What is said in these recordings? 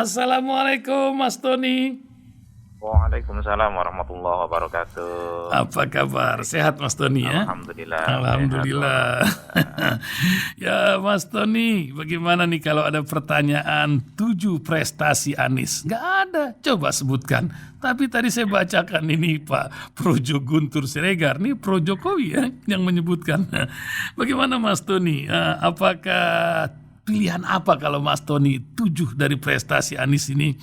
Assalamualaikum Mas Tony. Waalaikumsalam warahmatullahi wabarakatuh. Apa kabar? Sehat Mas Tony ya? Alhamdulillah sehat Alhamdulillah. walafiat. Ya Mas Tony, bagaimana nih kalau ada pertanyaan 7 prestasi Anies? Nggak ada, coba sebutkan. Tapi tadi saya bacakan ini Pak Projo Guntur Siregar, nih Pro Jokowi ya yang menyebutkan. Bagaimana Mas Tony? Apakah pilihan apa kalau Mas Tony 7 dari prestasi Anies ini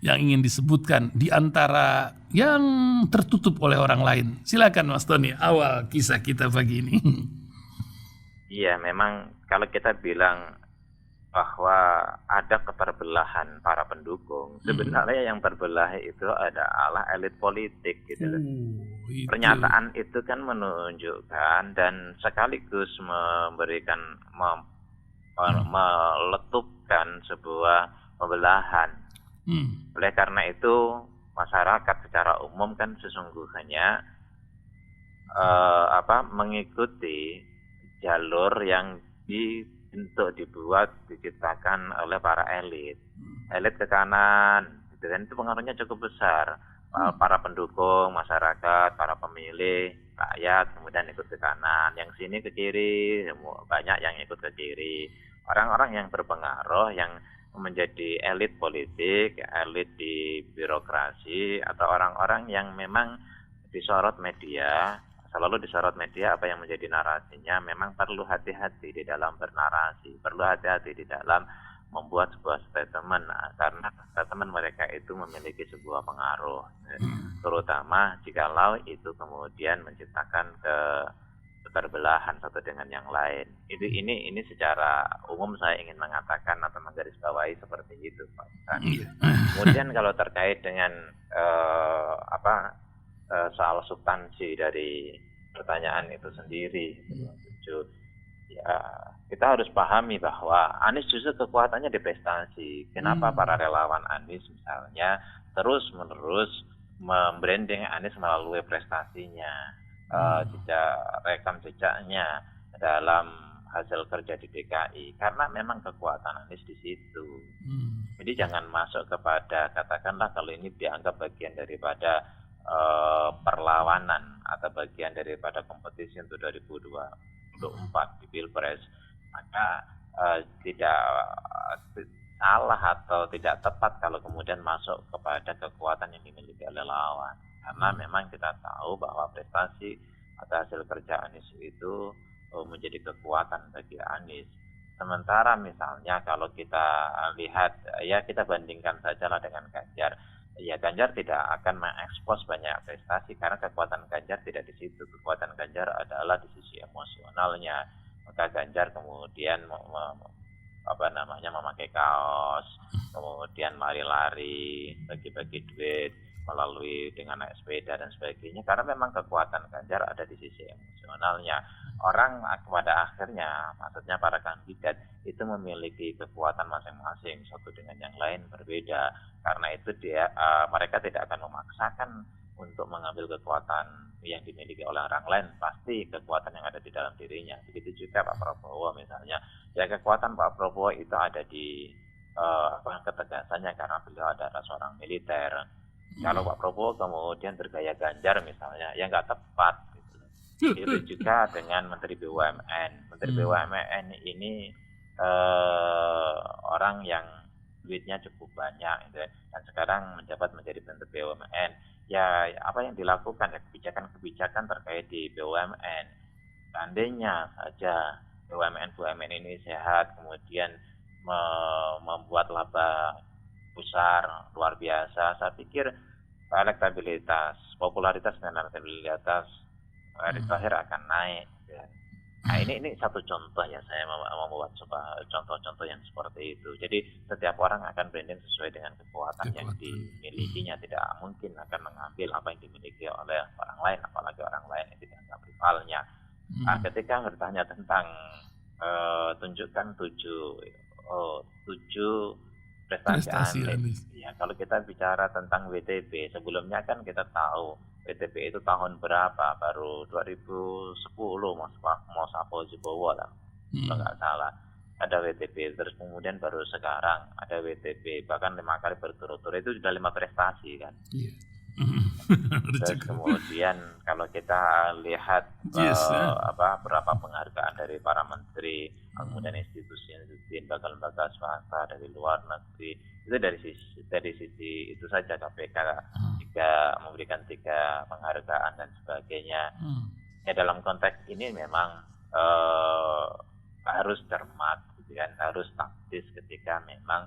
yang ingin disebutkan di antara yang tertutup oleh orang lain? Silakan Mas Tony, awal kisah kita pagi ini. Iya, memang kalau kita bilang bahwa ada keterbelahan para pendukung, sebenarnya yang terbelah itu adalah elit politik gitu loh. Itu. Pernyataan itu kan menunjukkan dan sekaligus memberikan meletupkan sebuah pembelahan. Oleh karena itu masyarakat secara umum kan sesungguhnya mengikuti jalur yang dibuat diciptakan oleh para elit ke kanan, gitu kan. Itu pengaruhnya cukup besar. Para pendukung masyarakat, para pemilih rakyat kemudian ikut ke kanan, yang sini ke kiri, banyak yang ikut ke kiri. Orang-orang yang berpengaruh, yang menjadi elit politik, elit di birokrasi, atau orang-orang yang memang disorot media, selalu disorot media apa yang menjadi narasinya, memang perlu hati-hati di dalam bernarasi, perlu hati-hati di dalam membuat sebuah statement, karena statement mereka itu memiliki sebuah pengaruh, terutama jikalau itu kemudian menciptakan keterbelahan satu dengan yang lain. Ini secara umum saya ingin mengatakan atau menggarisbawahi seperti itu, Pak. Kemudian kalau terkait dengan soal substansi dari pertanyaan itu sendiri, ya kita harus pahami bahwa Anies justru kekuatannya di prestasi. Kenapa para relawan Anies misalnya terus-menerus membranding Anies melalui prestasinya, rekam jejaknya dalam hasil kerja di DKI, karena memang kekuatan Anies di situ. Jadi jangan masuk kepada, katakanlah kalau ini dianggap bagian daripada perlawanan atau bagian daripada kompetisi untuk 2024 di Pilpres, maka tidak salah atau tidak tepat kalau kemudian masuk kepada kekuatan yang dimiliki oleh lawan, karena memang kita tahu bahwa prestasi atau hasil kerja Anies itu menjadi kekuatan bagi Anies. Sementara misalnya kalau kita lihat, ya kita bandingkan sajalah dengan Ganjar. Ya, Ganjar tidak akan mengekspos banyak prestasi karena kekuatan Ganjar tidak di situ. Kekuatan Ganjar adalah di sisi emosionalnya. Maka Ganjar kemudian memakai kaos, kemudian lari-lari, bagi-bagi duit melalui dengan naik sepeda dan sebagainya, karena memang kekuatan Ganjar ada di sisi emosionalnya. Orang pada akhirnya, maksudnya para kandidat itu memiliki kekuatan masing-masing, satu dengan yang lain berbeda. Karena itu mereka tidak akan memaksakan untuk mengambil kekuatan yang dimiliki oleh orang lain, pasti kekuatan yang ada di dalam dirinya. Begitu juga Pak Prabowo misalnya. Ya, kekuatan Pak Prabowo itu ada di ketegasannya, karena beliau adalah seorang militer. Kalau Pak Prabowo kemudian bergaya Ganjar misalnya, ya nggak tepat. Itu juga dengan Menteri BUMN. Menteri BUMN ini orang yang duitnya cukup banyak, gitu, dan sekarang menjabat menjadi Menteri BUMN. Ya, apa yang dilakukan, ya kebijakan-kebijakan terkait di BUMN. Seandainya saja BUMN ini sehat, kemudian membuat laba besar, luar biasa, saya pikir elektabilitas, popularitas dan elektabilitas Erick Thohir akan naik. Ya. Nah, ini satu contoh ya, saya membuat contoh-contoh yang seperti itu. Jadi setiap orang akan branding sesuai dengan kekuatan yang dimilikinya, tidak mungkin akan mengambil apa yang dimiliki oleh orang lain, apalagi orang lain yang dianggap rivalnya. Nah, ketika bertanya tentang tunjukkan tujuh prestasi Anies. Ya, kalau kita bicara tentang WTP, sebelumnya kan kita tahu WTP itu tahun berapa? Baru 2010 Mas Fauzi Bowo lah, kalau nggak salah. ada WTP, terus kemudian baru sekarang ada WTP, bahkan 5 kali berturut-turut, itu sudah 5 prestasi kan. Iya. Terus kemudian kalau kita lihat Yes, berapa penghargaan dari para menteri, kemudian institusi-institusi, lembaga-lembaga swasta dari luar negeri, itu dari sisi itu saja KPK juga memberikan 3 penghargaan dan sebagainya. Ya dalam konteks ini memang harus cermat, gitu kan, harus taktis ketika memang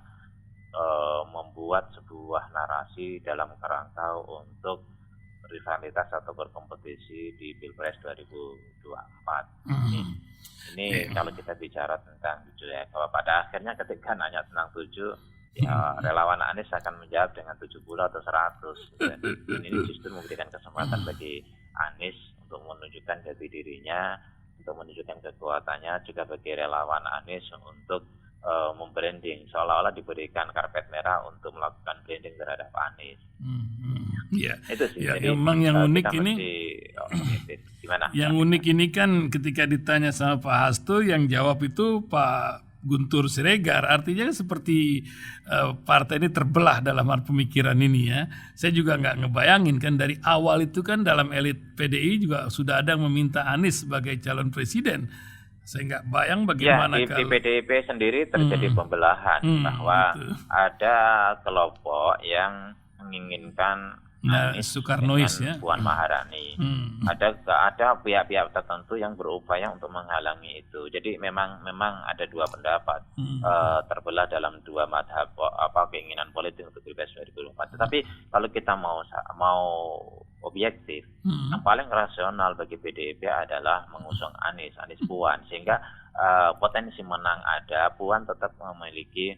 membuat sebuah narasi dalam kerangka untuk rivalitas atau berkompetisi di Pilpres 2024. Ini kalau kita bicara tentang 7 ya, kalau pada akhirnya ketika nanya tentang 7, ya relawan Anies akan menjawab dengan 70 atau 100. Dan ini justru memberikan kesempatan bagi Anies untuk menunjukkan jati dirinya, untuk menunjukkan kekuatannya, juga bagi relawan Anies untuk membranding, seolah-olah diberikan karpet merah untuk melakukan branding terhadap Anies. Ya, itu sih. Ya, jadi emang yang unik ini, gimana? Yang unik ini kan ketika ditanya sama Pak Hasto, yang jawab itu Pak Guntur Siregar. Artinya seperti partai ini terbelah dalam hal pemikiran ini ya. Saya juga nggak ngebayangin kan dari awal itu kan dalam elit PDI juga sudah ada yang meminta Anies sebagai calon presiden. Saya nggak bayang bagaimana di PDIP sendiri terjadi pembelahan bahwa gitu. Ada kelompok yang menginginkan Anies Soekarnois ya, Puan Maharani. Ada pihak-pihak tertentu yang berupaya untuk menghalangi itu. Jadi memang ada 2 pendapat terbelah dalam 2 madhab keinginan politik untuk Pilpres 2024. Tetapi kalau kita mau objektif, yang paling rasional bagi PDIP adalah mengusung Anies Puan, sehingga potensi menang ada, Puan tetap memiliki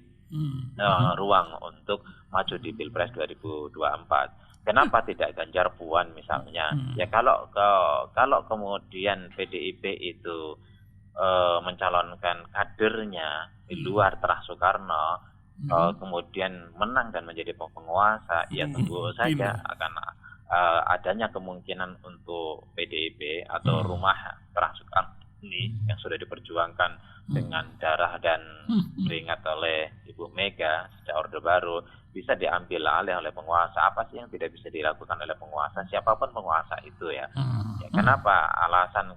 ruang untuk maju di Pilpres 2024. Kenapa tidak Ganjar Puan misalnya? Ya kalau kemudian PDIP itu mencalonkan kadernya di luar Terah Soekarno, kemudian menang dan menjadi penguasa, ya tentu saja akan adanya kemungkinan untuk PDIP atau rumah Terah Soekarno ini yang sudah diperjuangkan dengan darah dan keringat oleh Ibu Mega sejak Orde Baru bisa diambil alih oleh penguasa. Apa sih yang tidak bisa dilakukan oleh penguasa? Siapapun penguasa itu ya. Kenapa alasan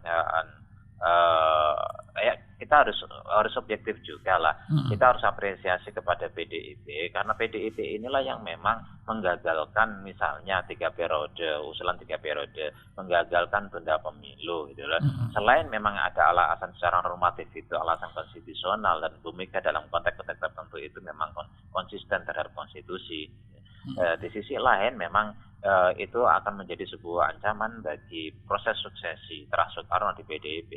kita harus objektif juga lah. Kita harus apresiasi kepada PDIP karena PDIP inilah yang memang menggagalkan misalnya 3 periode, usulan 3 periode, menggagalkan tunda pemilu gitu loh. Selain memang ada alasan secara normatif itu alasan konstitusional dan Bu Mega dalam konteks-konteks tertentu itu memang konsisten terhadap konstitusi. Di sisi lain memang itu akan menjadi sebuah ancaman bagi proses suksesi Terah Soekarno di PDIP.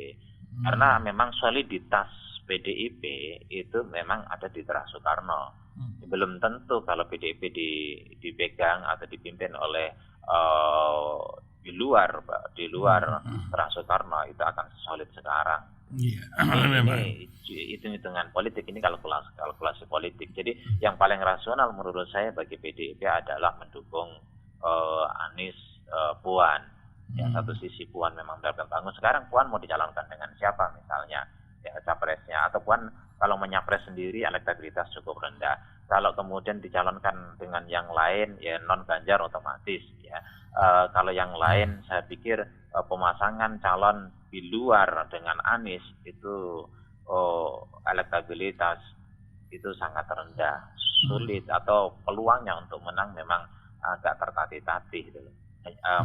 Karena memang soliditas PDIP itu memang ada di Terah Soekarno. Belum tentu kalau PDIP dipegang atau dipimpin oleh di luar Terah Soekarno itu akan solid sekarang. Ini hitung-hitungan politik, ini kalkulasi politik. Jadi yang paling rasional menurut saya bagi PDIP adalah mendukung Anies Puan. Yang satu sisi Puan memang mendapatkan bangun. Sekarang Puan mau dicalonkan dengan siapa misalnya ya capresnya, atau Puan kalau menyapres sendiri elektabilitas cukup rendah. Kalau kemudian dicalonkan dengan yang lain ya non Ganjar otomatis ya. Kalau yang lain saya pikir pemasangan calon di luar dengan Anies itu elektabilitas itu sangat rendah, sulit, atau peluangnya untuk menang memang agak tertatih-tatih gitu.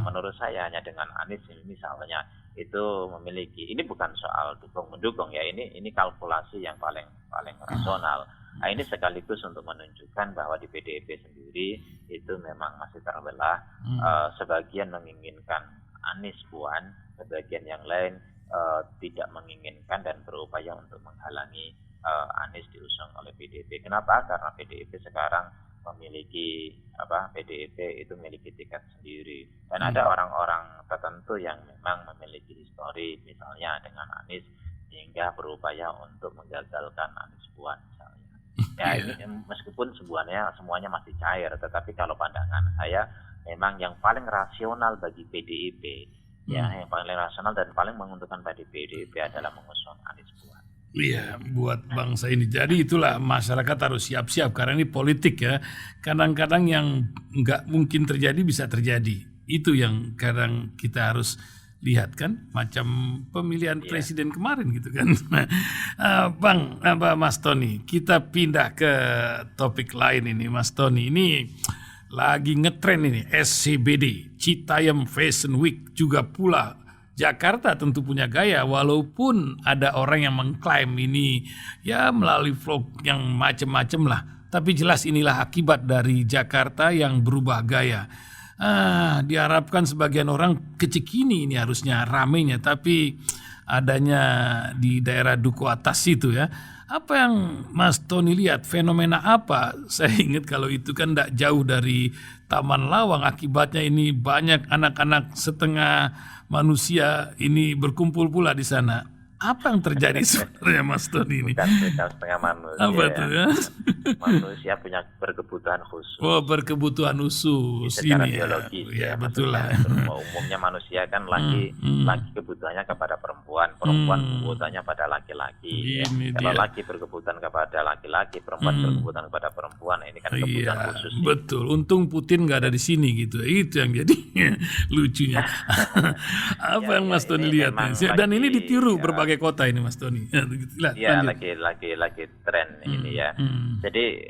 Menurut saya hanya dengan Anies misalnya itu memiliki, ini bukan soal dukung-mendukung ya, ini kalkulasi yang paling rasional. Nah, ini sekaligus untuk menunjukkan bahwa di PDIP sendiri itu memang masih terbelah. Sebagian menginginkan Anies Puan, sebagian yang lain tidak menginginkan dan berupaya untuk menghalangi Anies diusung oleh PDIP. Kenapa? Karena PDIP sekarang memiliki PDIP itu memiliki tiket sendiri, dan ada orang-orang tertentu yang memang memiliki histori misalnya dengan Anies sehingga berupaya untuk menggagalkan Anies Puan misalnya. Ya ini meskipun semuanya masih cair, tetapi kalau pandangan saya memang yang paling rasional bagi PDIP yang paling rasional dan paling menguntungkan bagi PDIP adalah mengusung Anies Puan. Iya, buat bangsa ini. Jadi itulah masyarakat harus siap-siap karena ini politik ya. Kadang-kadang yang nggak mungkin terjadi bisa terjadi. Itu yang kadang kita harus lihat kan, macam pemilihan presiden kemarin gitu kan. Mas Tony, kita pindah ke topik lain ini, Mas Tony. Ini lagi ngetren ini SCBD, Citayam Fashion Week, juga pula Jakarta tentu punya gaya, walaupun ada orang yang mengklaim ini ya melalui vlog yang macam-macam lah. Tapi jelas inilah akibat dari Jakarta yang berubah gaya. Diharapkan sebagian orang kecikini ini harusnya ramenya, tapi adanya di daerah Duku Atas itu ya. Apa yang Mas Tony lihat, fenomena apa? Saya ingat kalau itu kan tidak jauh dari Taman Lawang, akibatnya ini banyak anak-anak setengah manusia ini berkumpul pula di sana. Apa yang terjadi sebenarnya Mas Tony ini? Bukan mereka setengah manusia. Apa tuh ya? Manusia punya berkebutuhan khusus. Oh, berkebutuhan khusus Secara ini biologis ya betul lah. Umumnya manusia kan laki kebutuhannya kepada perempuan kebutuhannya pada laki-laki. Ini Kalau dia. laki berkebutuhan kepada laki-laki, perempuan berkebutuhan kepada perempuan, ini kan kebutuhan Iya, khusus. betul. Untung Putin nggak ada di sini gitu. Itu yang jadi lucunya. Apa yang Mas Tony ini lihat memang nih? Dan ini lagi, ditiru berbagai kota ini Mas Tony. Iya, Lanjut. lagi tren ini ya. Jadi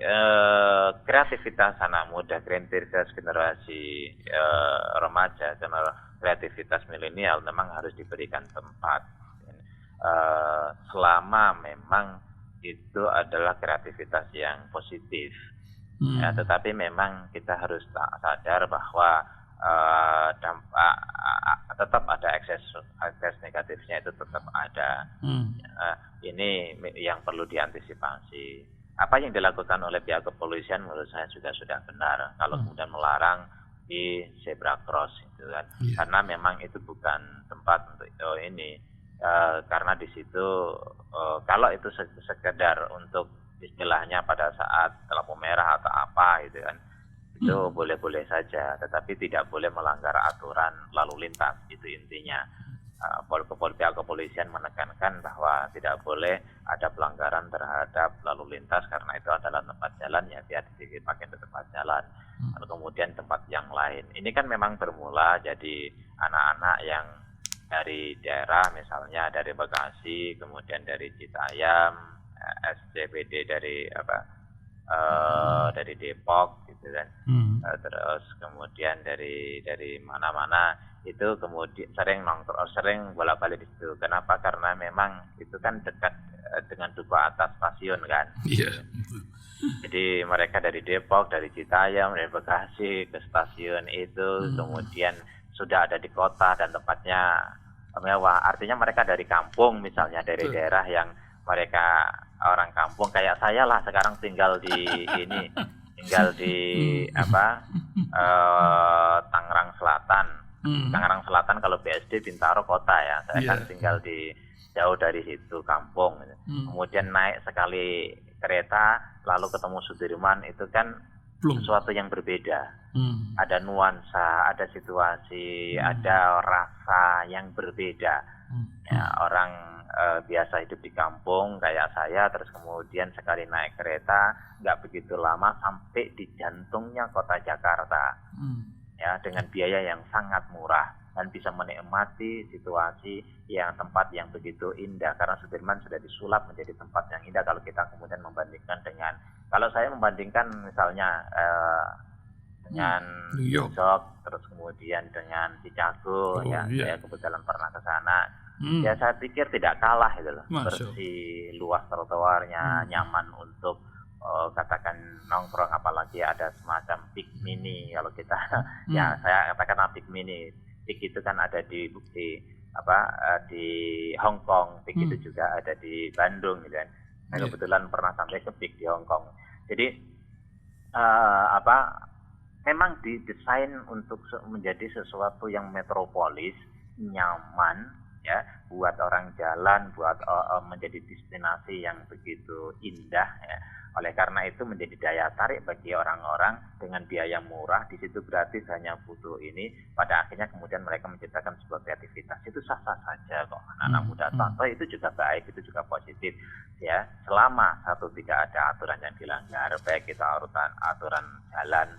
kreativitas anak muda, kreativitas generasi remaja, kreativitas milenial memang harus diberikan tempat. Selama memang itu adalah kreativitas yang positif. Ya, tetapi memang kita harus sadar bahwa tetap ada ekses negatifnya, itu tetap ada. Ini yang perlu diantisipasi. Apa yang dilakukan oleh pihak kepolisian menurut saya juga sudah benar kalau kemudian melarang di zebra cross itu kan. Karena memang itu bukan tempat untuk ini. Karena di situ kalau itu sekedar untuk istilahnya pada saat lampu merah atau apa gitu kan, itu boleh-boleh saja, tetapi tidak boleh melanggar aturan lalu lintas, itu intinya. Pihak kepolisian menekankan bahwa tidak boleh ada pelanggaran terhadap lalu lintas karena itu adalah tempat jalan, ya dia dipakai di tempat jalan. Lalu kemudian tempat yang lain, ini kan memang bermula jadi anak-anak yang dari daerah, misalnya dari Bekasi, kemudian dari Citayam, SCBD dari dari Depok gitu kan. Terus kemudian dari mana-mana itu kemudian sering bolak-balik di situ. Kenapa? Karena memang itu kan dekat dengan Duku Atas stasiun kan. Iya. Jadi mereka dari Depok, dari Citayam, dari Bekasi ke stasiun itu, kemudian sudah ada di kota dan tempatnya mewah. Artinya mereka dari kampung, misalnya dari daerah yang mereka orang kampung kayak saya lah, sekarang tinggal di Tangerang Selatan. Tangerang Selatan kalau BSD Bintaro kota ya. Saya kan tinggal di jauh dari situ, kampung. Kemudian naik sekali kereta lalu ketemu Sudirman, itu kan sesuatu yang berbeda. Ada nuansa, ada situasi, ada rasa yang berbeda. Ya, orang biasa hidup di kampung kayak saya, terus kemudian sekali naik kereta nggak begitu lama sampai di jantungnya kota Jakarta, ya, dengan biaya yang sangat murah dan bisa menikmati situasi yang tempat yang begitu indah karena Sudirman sudah disulap menjadi tempat yang indah. Kalau kita kemudian membandingkan dengan, kalau saya membandingkan misalnya dengan New York, terus kemudian dengan Chicago, saya kebetulan pernah ke sana. Ya saya pikir tidak kalah itu loh. Bersih, luas trotoarnya, nyaman untuk katakan nongkrong, apalagi ada semacam Pik Mini kalau kita ya saya katakan Pik Mini. Pik itu kan ada di Hong Kong, Pik itu juga ada di Bandung gitu kan. Saya kebetulan pernah sampai ke Pik di Hong Kong. Jadi memang didesain untuk menjadi sesuatu yang metropolis, nyaman ya, buat orang jalan, buat menjadi destinasi yang begitu indah ya. Oleh karena itu menjadi daya tarik bagi orang-orang dengan biaya murah, di situ gratis hanya butuh ini, pada akhirnya kemudian mereka menciptakan sebuah kreativitas. Itu sah-sah saja kok anak-anak muda. Toh itu juga baik, itu juga positif ya. Selama satu tidak ada aturan yang dilanggar, baik itu aturan jalan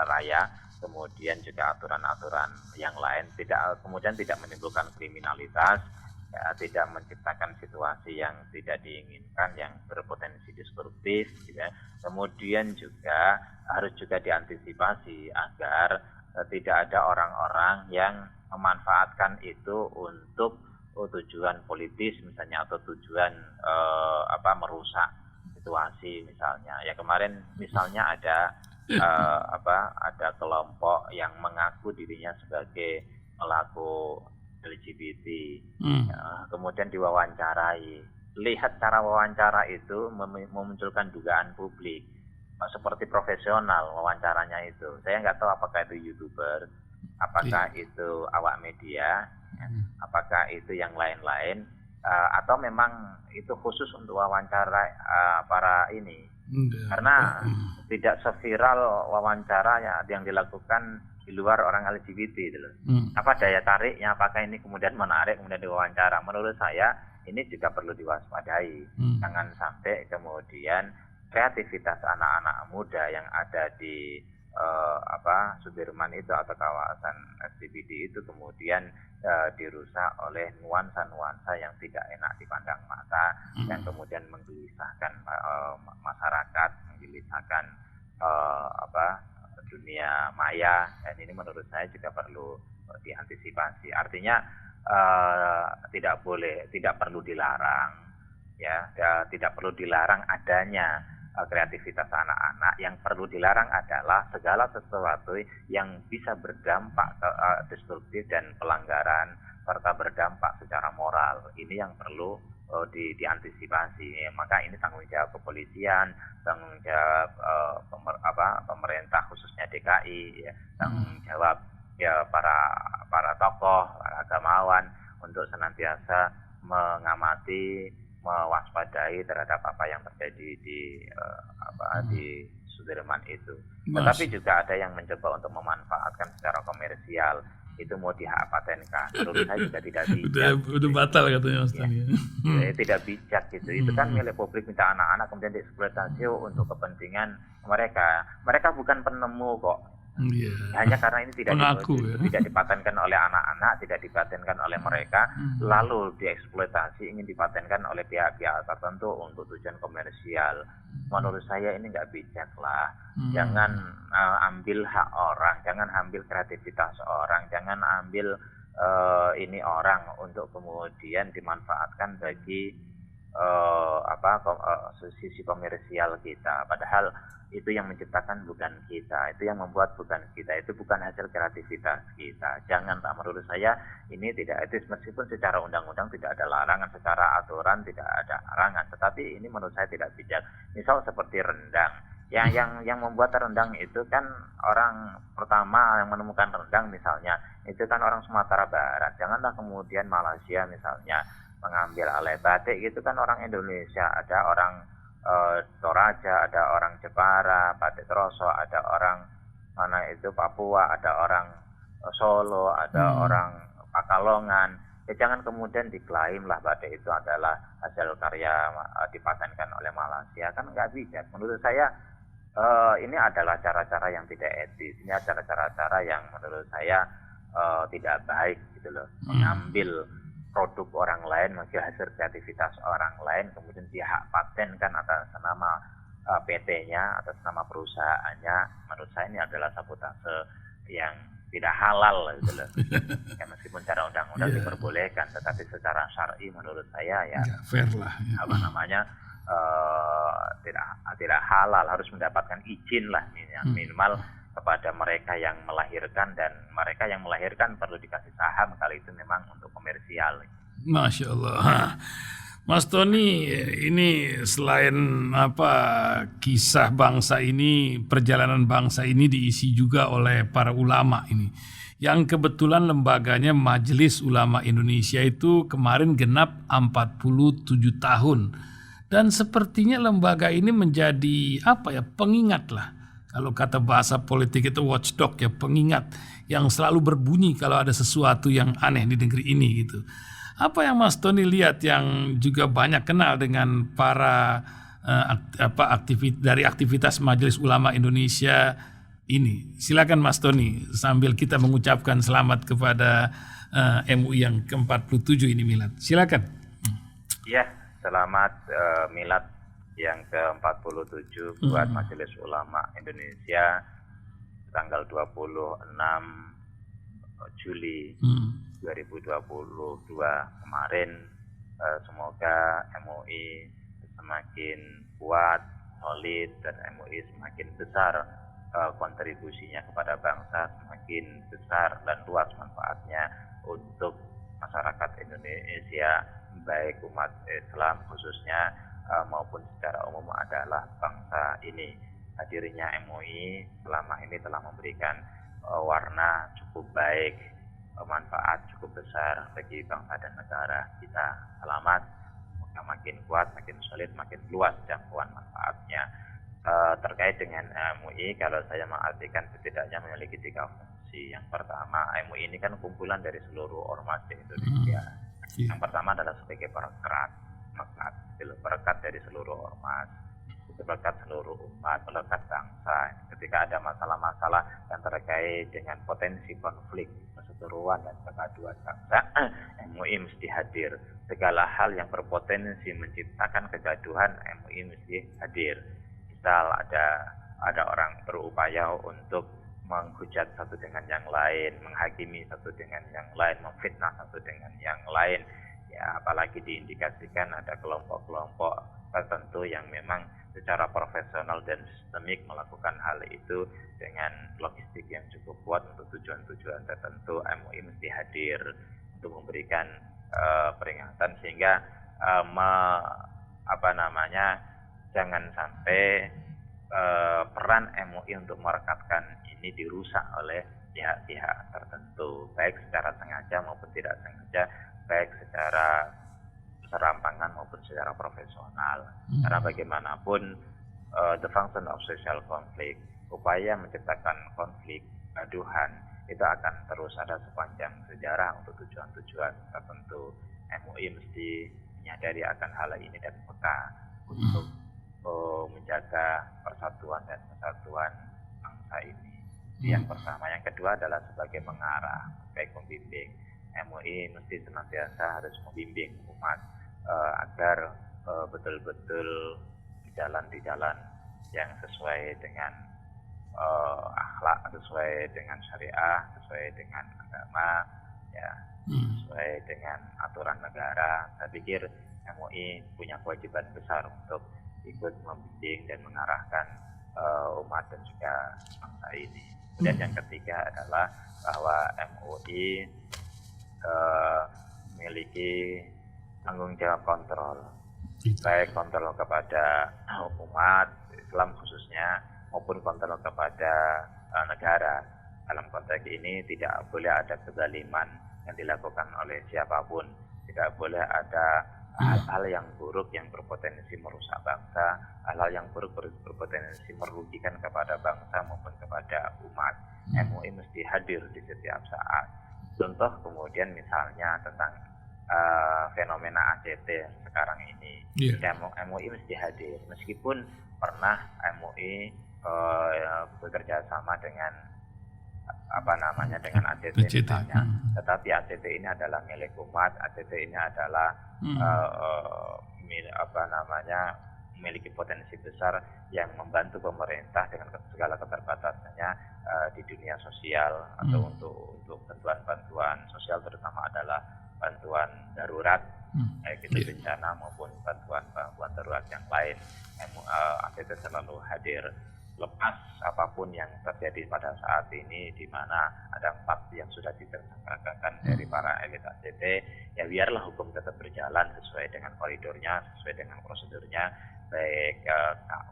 raya, kemudian juga aturan-aturan yang lain, kemudian tidak menimbulkan kriminalitas, ya, tidak menciptakan situasi yang tidak diinginkan, yang berpotensi destruktif, ya. Kemudian juga harus juga diantisipasi agar tidak ada orang-orang yang memanfaatkan itu untuk tujuan politis misalnya, atau tujuan merusak situasi misalnya. Ya kemarin misalnya ada ada kelompok yang mengaku dirinya sebagai pelaku LGBT, kemudian diwawancarai. Lihat cara wawancara itu memunculkan dugaan publik, seperti profesional wawancaranya itu. Saya nggak tahu apakah itu YouTuber, apakah itu awak media, apakah itu yang lain-lain, atau memang itu khusus untuk wawancara para ini. Karena tidak seviral wawancara yang dilakukan di luar orang LGBT gitu loh. Apa daya tariknya, apakah ini kemudian menarik kemudian diwawancara? Menurut saya ini juga perlu diwaspadai. Jangan sampai kemudian kreativitas anak-anak muda yang ada di Sudirman itu atau kawasan SCBD itu kemudian dirusak oleh nuansa-nuansa yang tidak enak dipandang mata, yang kemudian menggelisahkan masyarakat, menggelisahkan dunia maya, dan ini menurut saya juga perlu diantisipasi. Artinya tidak perlu dilarang, ya, tidak perlu dilarang adanya kreativitas anak-anak. Yang perlu dilarang adalah segala sesuatu yang bisa berdampak destruktif dan pelanggaran serta berdampak secara moral. Ini yang perlu diantisipasi. Maka ini tanggung jawab kepolisian, tanggung jawab pemerintah khususnya DKI, ya, tanggung jawab ya para tokoh, para agamawan untuk senantiasa mengamati, mewaspadai terhadap apa yang terjadi di Sudirman itu. Tetapi juga ada yang mencoba untuk memanfaatkan secara komersial. Itu mau dipatenkan. Menurut saya juga tidak bijak. Udah batal katanya Mas Tony. Ya, tidak bijak gitu. Itu kan milik publik, minta anak-anak kemudian dieksploitasi untuk kepentingan mereka. Mereka bukan penemu kok. Hanya karena ini tidak dipatenkan oleh anak-anak, tidak dipatenkan oleh mereka, lalu dieksploitasi, ingin dipatenkan oleh pihak-pihak tertentu untuk tujuan komersial. Menurut saya ini nggak bijak lah. Jangan ambil hak orang, jangan ambil kreativitas orang, jangan ambil ini orang untuk kemudian dimanfaatkan bagi sisi komersial kita. Padahal itu yang menciptakan bukan kita, itu yang membuat bukan kita, itu bukan hasil kreativitas kita. Jangan, menurut saya ini tidak etis, meskipun secara undang-undang tidak ada larangan, secara aturan tidak ada larangan, tetapi ini menurut saya tidak bijak. Misal seperti rendang, yang membuat rendang itu kan orang pertama yang menemukan rendang misalnya itu kan orang Sumatera Barat. Janganlah kemudian Malaysia misalnya mengambil alih. Batik gitu kan orang Indonesia, ada orang Toraja, ada orang Jepara, Batik Troso, ada orang mana itu Papua, ada orang Solo, ada orang Pakalongan. Ya jangan kemudian diklaim lah batik itu adalah hasil karya dipatenkan oleh Malaysia, kan nggak bijak. Menurut saya ini adalah cara-cara yang tidak etis, ini adalah cara-cara yang menurut saya tidak baik gitu loh. Mengambil produk orang lain, mengambil hasil kreativitas orang lain, kemudian dia hak paten kan atas nama PT-nya, atas nama perusahaannya. Menurut saya ini adalah sabotase yang tidak halal gitu loh. Ya, meskipun secara undang-undang diperbolehkan, tetapi secara syar'i menurut saya ya fair lah. Tidak halal, harus mendapatkan izin lah minimal kepada mereka yang melahirkan, dan mereka yang melahirkan perlu dikasih saham kalau itu memang untuk komersial. Masya Allah. Mas Tony, ini selain kisah bangsa ini, perjalanan bangsa ini diisi juga oleh para ulama ini, yang kebetulan lembaganya Majelis Ulama Indonesia itu kemarin genap 47 tahun. Dan sepertinya lembaga ini menjadi pengingat lah. Kalau kata bahasa politik itu watchdog ya, pengingat yang selalu berbunyi kalau ada sesuatu yang aneh di negeri ini gitu. Apa yang Mas Tony lihat yang juga banyak kenal dengan para dari aktivitas Majelis Ulama Indonesia ini? Silakan Mas Tony sambil kita mengucapkan selamat kepada MUI yang ke-47 ini milad. Silakan. Ya, selamat milad yang ke-47 buat Majelis Ulama Indonesia tanggal 26 Juli 2022 kemarin. Semoga MUI semakin kuat, solid, dan MUI semakin besar kontribusinya kepada bangsa, semakin besar dan luas manfaatnya untuk masyarakat Indonesia, baik umat Islam khususnya maupun secara umum adalah bangsa ini. Hadirnya MUI selama ini telah memberikan warna cukup baik, manfaat cukup besar bagi bangsa dan negara kita. Selamat, semoga makin kuat, makin solid, makin luas jangkauan manfaatnya. Terkait dengan MUI, kalau saya mengartikan setidaknya memiliki 3 fungsi. Yang pertama, MUI ini kan kumpulan dari seluruh ormas di Indonesia. Yang pertama adalah sebagai perekat dari seluruh ormas, perekat seluruh umat, perekat bangsa. Ketika ada masalah-masalah yang terkait dengan potensi konflik, perseteruan dan kegaduhan bangsa, MUI mesti hadir. Segala hal yang berpotensi menciptakan kegaduhan, MUI mesti hadir. Misal ada orang berupaya untuk menghujat satu dengan yang lain, menghakimi satu dengan yang lain, memfitnah satu dengan yang lain. Ya, apalagi diindikasikan ada kelompok-kelompok tertentu yang memang secara profesional dan sistemik melakukan hal itu dengan logistik yang cukup kuat untuk tujuan-tujuan tertentu. MUI mesti hadir untuk memberikan peringatan sehingga jangan sampai peran MUI untuk merekatkan ini dirusak oleh pihak-pihak tertentu, baik secara sengaja maupun tidak sengaja, baik secara serampangan maupun secara profesional. Karena bagaimanapun the function of social conflict, upaya menciptakan konflik, gaduhan, itu akan terus ada sepanjang sejarah untuk tujuan-tujuan tertentu. MUI mesti menyadari akan hal ini dan peka untuk menjaga persatuan dan kesatuan bangsa ini. Yang pertama. Yang kedua adalah sebagai pengarah, sebagai pembimbing. MUI mesti senantiasa harus membimbing umat agar betul-betul berjalan di jalan yang sesuai dengan akhlak, sesuai dengan syariah, sesuai dengan agama, ya, sesuai dengan aturan negara. Saya pikir MUI punya kewajiban besar untuk ikut membimbing dan mengarahkan umat dan juga bangsa ini. Kemudian yang ketiga adalah bahwa MUI memiliki tanggung jawab kontrol, baik kontrol kepada umat Islam khususnya maupun kontrol kepada negara. Dalam konteks ini tidak boleh ada kezaliman yang dilakukan oleh siapapun, tidak boleh ada hal-hal yang buruk yang berpotensi merusak bangsa, hal-hal yang buruk berpotensi merugikan kepada bangsa maupun kepada umat. MUI mesti hadir di setiap saat. Contoh kemudian misalnya tentang fenomena ACT sekarang ini, MUI mesti hadir. Meskipun pernah MUI bekerja sama dengan dengan ACT misalnya, tetapi ACT ini adalah milik umat, ACT ini adalah memiliki potensi besar yang membantu pemerintah dengan segala keterbatasannya di dunia sosial atau untuk bantuan-bantuan sosial, terutama adalah bantuan darurat, baik itu bencana maupun bantuan darurat yang lain. ACT selalu hadir. Lepas apapun yang terjadi pada saat ini, di mana ada 4 yang sudah ditersangkakan dari para elit ACT, ya biarlah hukum tetap berjalan sesuai dengan koridornya, sesuai dengan prosedurnya, baik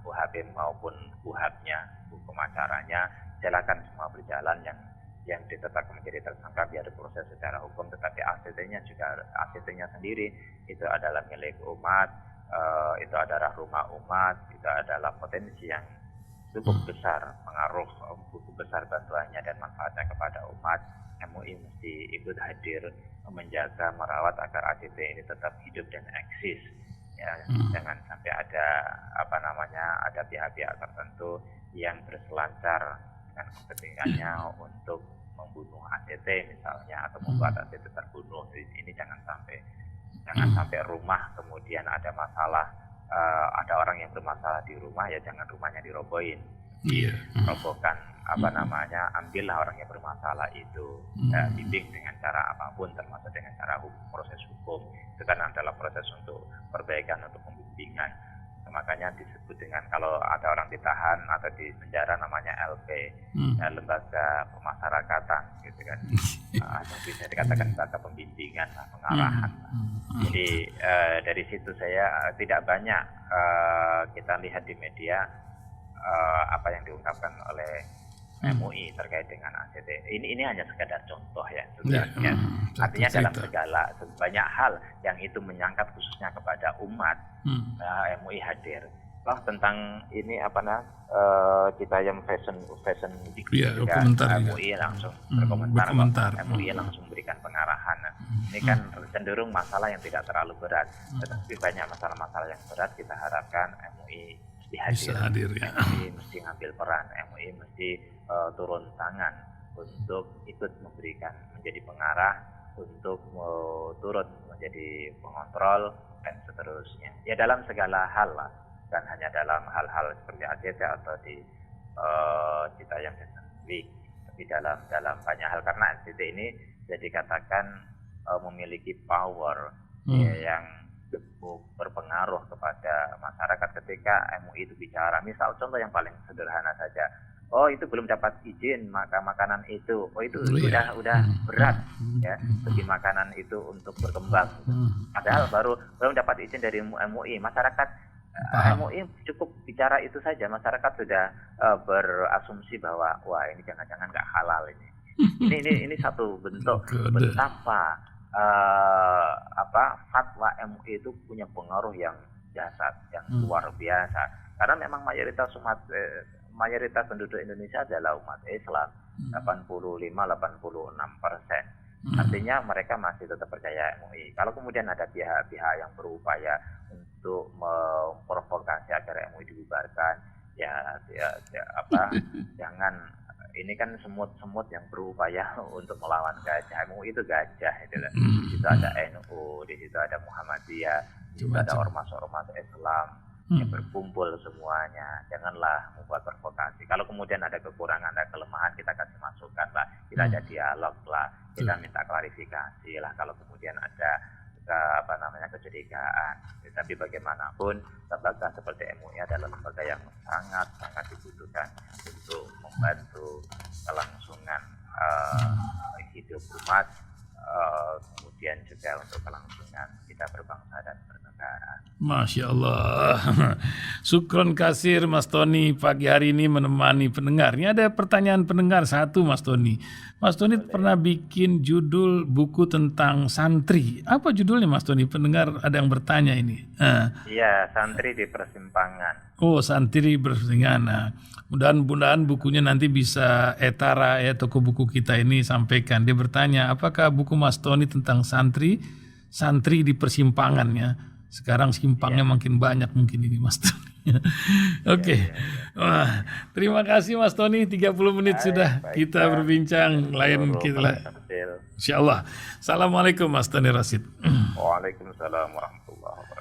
KUHP maupun KUHAP-nya, hukum acaranya, silakan semua berjalan. Yang ditetapkan menjadi tersangka biar diproses secara hukum, tetapi ACT-nya sendiri itu adalah milik umat, itu adalah rumah umat, itu adalah potensi yang cukup besar, pengaruh cukup besar bantuannya dan manfaatnya kepada umat. MUI mesti ikut hadir menjaga, merawat agar ACT ini tetap hidup dan eksis. Ya, jangan sampai ada ada pihak-pihak tertentu yang berselancar dengan kepentingannya untuk membunuh ACT misalnya, atau membuat ACT terbunuh. Ini jangan sampai rumah kemudian ada masalah, ada orang yang bermasalah di rumah, ya jangan rumahnya dirobohin. Iya. Robohkan ambillah orang yang bermasalah itu, bimbing dengan cara apapun, termasuk dengan cara proses hukum. Itu kan adalah proses untuk perbaikan, untuk pembimbingan. Makanya disebut dengan, kalau ada orang ditahan atau di penjara, namanya LP, lembaga pemasyarakatan gitu kan. Atau bisa dikatakan lembaga pembimbingan, pengarahan. Jadi dari situ saya tidak banyak kita lihat di media apa yang diungkapkan oleh MUI terkait dengan ACT. Ini hanya sekadar contoh ya sebenarnya. Artinya dalam banyak hal yang itu menyangkut khususnya kepada umat, MUI hadir. Tentang ini kita yang fashion week, MUI langsung berkomentar, MUI langsung berikan pengarahan. Ini kan cenderung masalah yang tidak terlalu berat, tetapi banyak masalah-masalah yang berat. Kita harapkan MUI mesti hadir, ya. MUI mesti ngambil peran, MUI mesti turun tangan untuk ikut menjadi pengarah, untuk turut menjadi pengontrol dan seterusnya. Ya dalam segala hal lah, bukan hanya dalam hal-hal seperti ACT atau di Citayam Fashion Week, tapi dalam banyak hal, karena ACT ini bisa dikatakan memiliki power yang cukup berpengaruh kepada masyarakat ketika MUI itu bicara. Misal contoh yang paling sederhana saja, itu belum dapat izin makanan itu, itu udah berat ya bagi makanan itu untuk berkembang. Padahal belum dapat izin dari MUI, masyarakat MUI cukup bicara itu saja, masyarakat sudah berasumsi bahwa wah ini jangan-jangan nggak halal ini. Ini satu bentuk betapa fatwa MUI itu punya pengaruh yang dahsyat, yang luar biasa. Karena memang mayoritas penduduk Indonesia adalah umat Islam, 85-86%. Artinya mereka masih tetap percaya MUI. Kalau kemudian ada pihak-pihak yang berupaya untuk memprovokasi agar MUI dibubarkan, jangan. Ini kan semut-semut yang berupaya untuk melawan gajah. MUI itu gajah, itu lah. Di situ ada NU, di situ ada Muhammadiyah, di situ ada ormas-ormas Islam yang berkumpul semuanya. Janganlah membuat provokasi. Kalau kemudian ada kekurangan, ada kelemahan, kita kasih masukan lah, kita ada dialog lah, kita minta klarifikasi lah. Kalau kemudian ada kecurigaan. Tapi bagaimanapun lembaga seperti MUI adalah lembaga yang sangat dibutuhkan untuk membantu kelangsungan hidup umat, kemudian juga untuk kelangsungan kita berbangsa dan bernegara. Masya Allah. Syukron kasir Mas Tony pagi hari ini menemani pendengar. Ini ada pertanyaan pendengar satu, Mas Tony. Mas Tony pernah bikin judul buku tentang santri. Apa judulnya, Mas Tony? Pendengar ada yang bertanya ini. Iya, santri di persimpangan. Oh, santri persimpangan. Mudah-mudahan bukunya nanti bisa Etara toko buku kita ini sampaikan. Dia bertanya, apakah buku Mas Tony tentang santri di persimpangannya? Sekarang simpangnya makin banyak mungkin ini, Mas Tony. Oke. Wah, terima kasih Mas Tony, 30 menit sudah kita berbincang. Lain kita. Insyaallah. Assalamualaikum Mas Tony Rasid. Waalaikumsalam warahmatullahi wabarakatuh.